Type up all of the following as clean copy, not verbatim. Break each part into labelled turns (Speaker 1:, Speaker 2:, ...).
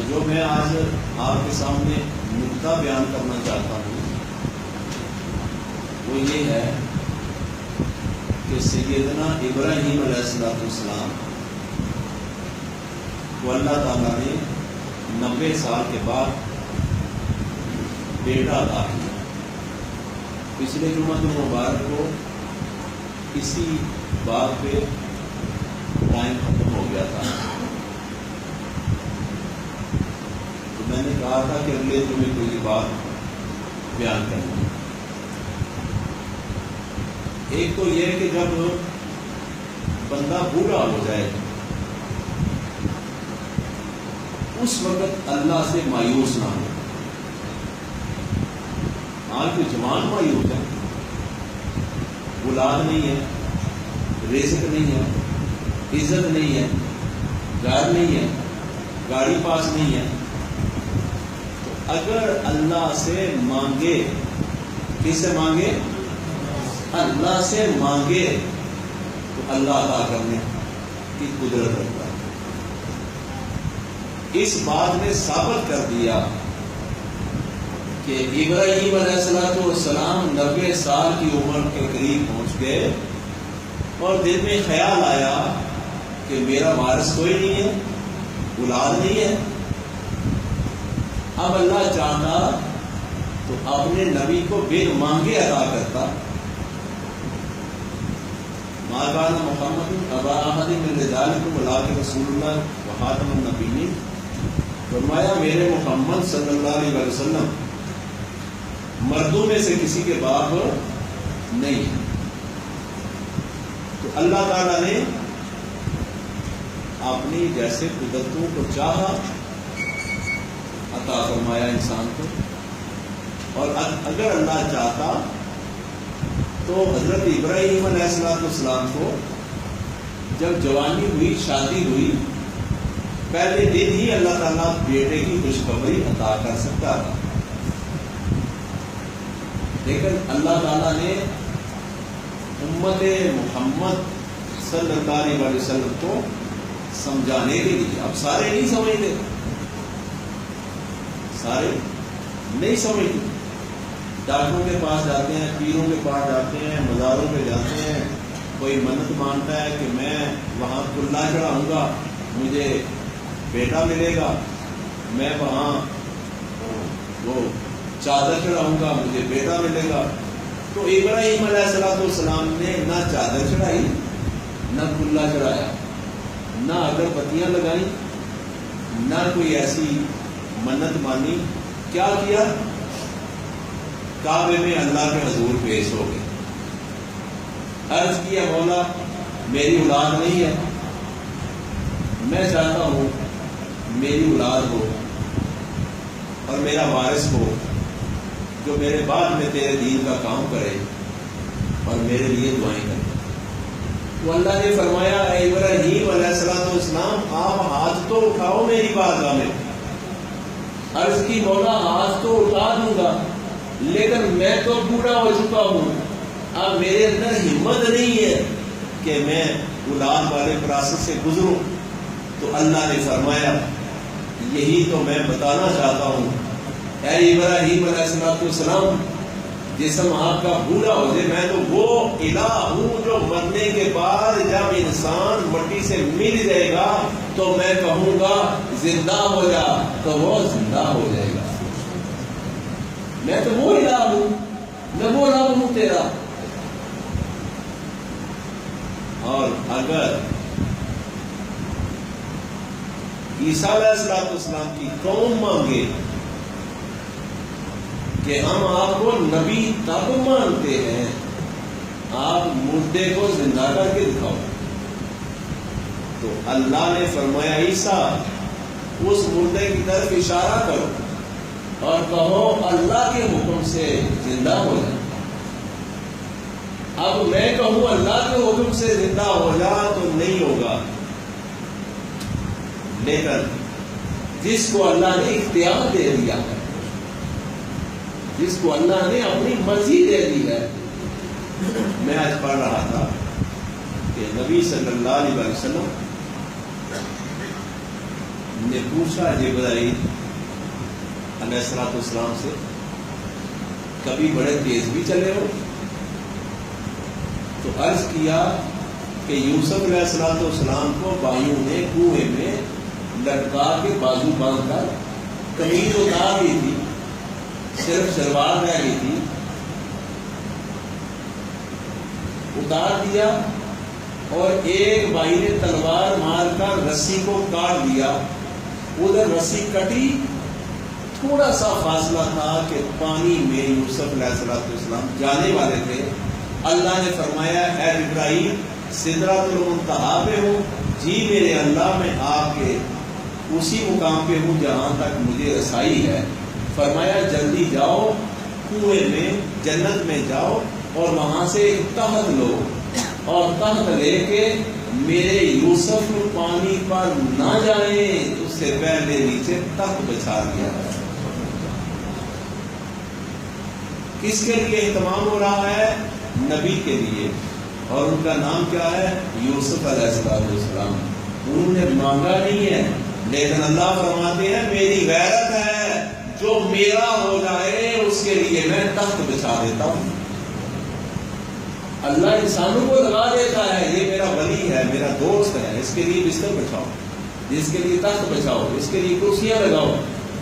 Speaker 1: جو میں آج آپ کے سامنے نقطہ بیان کرنا چاہتا ہوں وہ یہ ہے کہ سیدنا ابراہیم علیہ السلام کو اللہ تعالیٰ نے 90 سال کے بعد بیٹا عطا کیا۔ پچھلے جمعہ المبارک کو اسی بات پہ ٹائم ختم ہو گیا تھا، تو میں نے کہا تھا کہ اگلے جمعے کو یہ بات بیان کروں۔ ایک تو یہ کہ جب بندہ بوڑھا ہو جائے اس وقت اللہ سے مایوس نہ ہو۔ آج کوئی جوان مایوس ہے، اولاد نہیں ہے، رزق نہیں ہے، عزت نہیں ہے، گھر نہیں ہے، گاڑی پاس نہیں ہے، تو اگر اللہ سے مانگے، کس سے مانگے؟ اللہ سے مانگے تو اللہ عطا کرنے کی قدرت رکھتا ہے۔ اس بات نے ثابت کر دیا کہ ابراہیم علیہ السلام 90 سال کی عمر کے قریب پہنچ گئے اور دل میں خیال آیا کہ میرا وارث کوئی نہیں ہے، اولاد نہیں ہے۔ اب اللہ چاہتا تو اپنے نبی کو بن مانگے عطا کرتا۔ ما کان محمد ابا احد من رجالکم ولکن رسول اللہ وخاتم النبیین، فرمایا میرے محمد صلی اللہ علیہ وسلم مردوں میں سے کسی کے باپ نہیں ہے۔ تو اللہ تعالیٰ نے اپنی جیسے قدرتوں کو چاہا عطا فرمایا انسان کو، اور اگر اللہ چاہتا تو حضرت ابراہیم علیہ السلام کو جب جوانی ہوئی، شادی ہوئی، پہلے دن ہی اللہ تعالیٰ بیٹے کی خوشخبری عطا کر سکتا تھا، لیکن اللہ تعالیٰ نے امت محمد صلی اللہ علیہ وسلم کو سمجھانے کے لیے، اب سارے نہیں سمجھتے، سارے نہیں سمجھتے، ڈاکٹروں کے پاس جاتے ہیں، پیروں کے پاس جاتے ہیں، مزاروں پہ جاتے ہیں، کوئی منت مانتا ہے کہ میں وہاں کلا چڑھاؤں گا مجھے بیٹا ملے گا، میں وہاں وہ چادر چڑھاؤں گا مجھے بیٹا ملے گا۔ تو ابراہیم علیہ السلام نے نہ چادر چڑھائی، نہ کلا چڑھایا، نہ اگربتیاں لگائی، نہ کوئی ایسی منت مانی۔ کیا کیا؟ کعبے میں اللہ کے حضور پیش ہو گئے، عرض کیا مولا میری اولاد نہیں ہے، میں چاہتا ہوں میری اولاد ہو اور میرا وارث ہو جو میرے بعد میں تیرے دین کا کام کرے اور میرے لیے دعائیں کرے۔ تو اللہ نے فرمایا اے ابراہیم علیہ السلام آپ ہاتھ تو اٹھاؤ میری بارگاہ میں۔ عرض کی مولا ہاتھ تو اٹھا دوں گا لیکن میں تو بوڑھا ہو چکا ہوں، اب میرے اندر ہمت نہیں ہے کہ میں اولاد والے پروسیس سے گزروں۔ تو اللہ نے فرمایا یہی تو میں بتانا چاہتا ہوں اے ابراہیم علیہ السلام، جسم آپ کا بوڑھا ہو جائے، میں تو وہ الہ ہوں جو مرنے کے بعد جب انسان مٹی سے مل جائے گا تو میں کہوں گا زندہ ہو جا تو وہ زندہ ہو جائے گا۔ میں تو وہ الہ ہوں، میں وہ رب ہوں تیرا۔ اور اگر عیسیٰ علیہ السلام کی قوم مانگے کہ ہم آپ کو نبی تب مانتے ہیں آپ مردے کو زندہ کر کے دکھاؤ، تو اللہ نے فرمایا عیسیٰ اس مردے کی طرف اشارہ کرو اور کہو اللہ کے حکم سے زندہ ہو جائے۔ اب میں کہوں اللہ کے حکم سے زندہ ہو جا تو نہیں ہوگا، لیکن جس کو اللہ نے اختیار دے دیا ہے، جس کو اللہ نے اپنی مرضی دے دی ہے۔ میں آج پڑھ رہا تھا کہ نبی صلی اللہ علیہ وسلم نے پوچھا جبرائیل علیہ السلام سے کبھی بڑے تیز بھی چلے ہو؟ تو عرض کیا کہ یوسف علیہ السلام کو بھائیوں نے کنویں میں لٹکا کے بازو باندھ کر قمیض اتار دی تھی، صرف شلوار رہ گئی تھی، اتار دیا اور ایک بھائی نے تلوار مار کر رسی کو کاٹ دیا، ادھر رسی کٹی، تھوڑا سا فاصلہ تھا کہ پانی میں یوسف علیہ السلام جانے والے تھے۔ اللہ نے فرمایا اے ابراہیم سدرۃ المنتہا پہ ہو؟ جی میرے اللہ میں آپ کے اسی مقام پہ ہوں جہاں تک مجھے رسائی ہے۔ فرمایا جلدی جاؤ کنویں میں جنت میں جاؤ اور وہاں سے تحت لو، اور تحت لے کے میرے یوسف پانی پر نہ جائیں اس سے پہلے نیچے تخت بچھا دیا۔ کس کے لیے اہتمام ہو رہا ہے؟ نبی کے لیے، اور ان کا نام کیا ہے؟ یوسف علیہ السلام۔ انہوں نے مانگا نہیں ہے، لیکن اللہ فرماتے ہیں میری غیرت ہے، جو میرا ہو جائے اس کے لیے میں تخت بچھا دیتا ہوں۔ اللہ انسانوں کو لگا دیتا ہے یہ میرا ولی ہے، میرا دوست ہے، اس کے لیے بستر بچھاؤ، اس کے لیے تخت بچھاؤ، اس کے لیے کرسیاں لگاؤ۔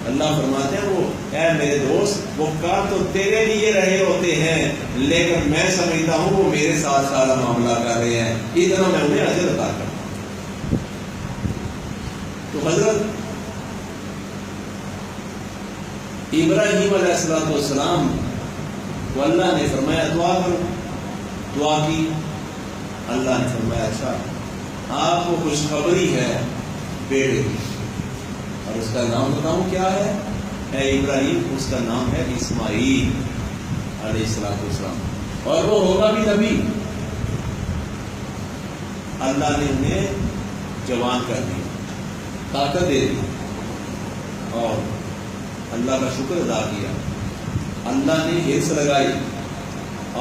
Speaker 1: اللہ فرماتے ہیں وہ اے میرے دوست وہ کار تو تیرے لیے رہے ہوتے ہیں، لیکن میں سمجھتا ہوں وہ میرے ساتھ سارا معاملہ کر رہے ہیں، اتنا میں انہیں اجر عطا کرتا ہوں۔ تو حضرت ابراہیم علیہ السلام کو اللہ نے فرمایا دعا کرو، دعا کی۔ اللہ نے فرمایا اچھا آپ کو خوشخبری ہے بیٹے کی، اور اس کا نام بتاؤں کیا ہے؟ اے ابراہیم اس کا نام ہے اسماعیل علیہ السلام، اور وہ ہوگا بھی نبی۔ اللہ نے انہیں جوان کر دیا، طاقت دے دی، اور اللہ کا شکر ادا کیا۔ اللہ نے حرص لگائی،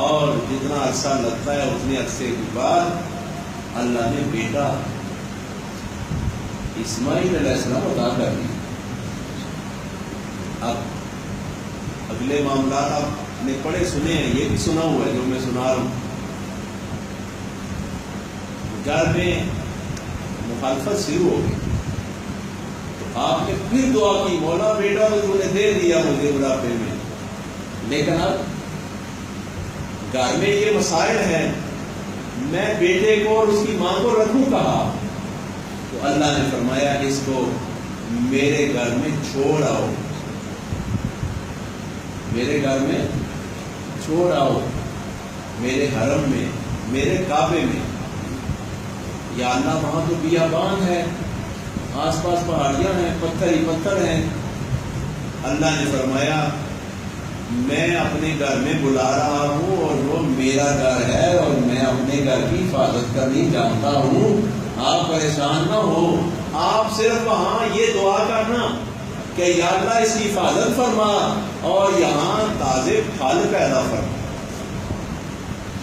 Speaker 1: اور جتنا عرصہ لگتا ہے اتنے عرصے کے بعد اللہ نے بیٹا اسماعیل علیہ السلام عطا کر دیا۔ اب اگلے معاملات آپ نے پڑھے سنے ہیں، یہ بھی سنا ہوا ہے جو میں سنا رہا ہوں۔ گھر میں مخالفت شروع ہو گئی تو آپ نے پھر دعا کی مولا بیٹا تو تو نے دے دیا مجھے بڑھاپے میں، لیکن اب گھر میں یہ مسائل ہیں، میں بیٹے کو اور اس کی ماں کو رکھوں کہا؟ تو اللہ نے فرمایا اس کو میرے گھر میں چھوڑ آؤ، میرے گھر میں چھوڑ آؤ، میرے حرم میں، میرے کعبے میں۔ یا اللہ وہاں تو بیابان ہے، آس پاس پہاڑیاں ہیں، پتھر ہی پتھر ہیں۔ اللہ نے فرمایا میں اپنے گھر میں بلا رہا ہوں اور وہ میرا گھر ہے اور میں اپنے گھر کی حفاظت کرنی جانتا ہوں، آپ پریشان نہ ہو۔ آپ صرف وہاں یہ دعا کرنا کہ یا اللہ اس کی حفاظت فرما اور یہاں تازے پھل پیدا فرما،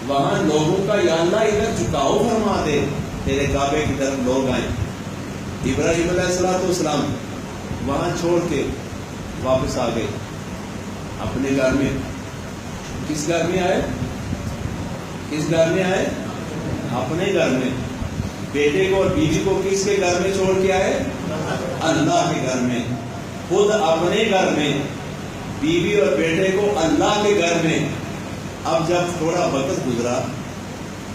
Speaker 1: وہاں لوگوں کا یا اللہ ادھر جھکاؤ فرما دے، تیرے کعبے کی طرف لوگ آئیں۔ ابراہیم علیہ السلام وہاں چھوڑ کے واپس آ گئے اپنے گھر میں۔ کس گھر میں آئے؟ کس گھر میں آئے؟ اپنے گھر میں۔ بیٹے کو اور بیوی کو کس کے گھر میں چھوڑ کے آئے؟ اللہ کے گھر میں۔ خود اپنے گھر میں، بیوی اور بیٹے کو اللہ کے گھر میں۔ اب جب تھوڑا وقت گزرا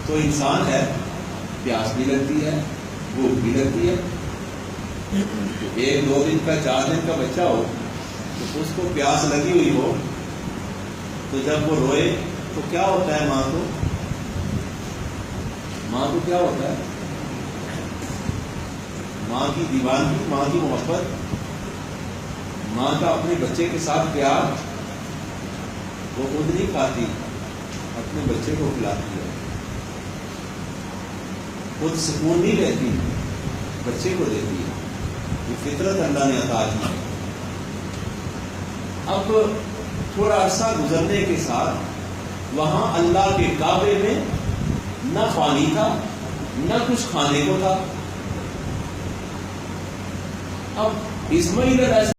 Speaker 1: تو انسان ہے، پیاس بھی لگتی ہے، بھوک بھی لگتی ہے۔ ایک دو دن کا 4 دن کا بچہ ہو تو اس کو پیاس لگی ہوئی ہو تو جب وہ روئے تو کیا ہوتا ہے؟ ماں کو کیا ہوتا ہے؟ ماں کی دیوانگی، ماں کی محبت، ماں کا اپنے بچے کے ساتھ پیار، وہ خود نہیں کھاتی، اپنے بچے کو کھلاتی ہے، خود سکون نہیں رہتی، بچے کو دیتی ہے۔ یہ فطرت اللہ نے عطا کی ہے۔ اب تھوڑا عرصہ گزرنے کے ساتھ وہاں اللہ کے کعبے میں نہ پانی تھا، نہ کچھ کھانے کو تھا۔ اب اسماعیل علیہ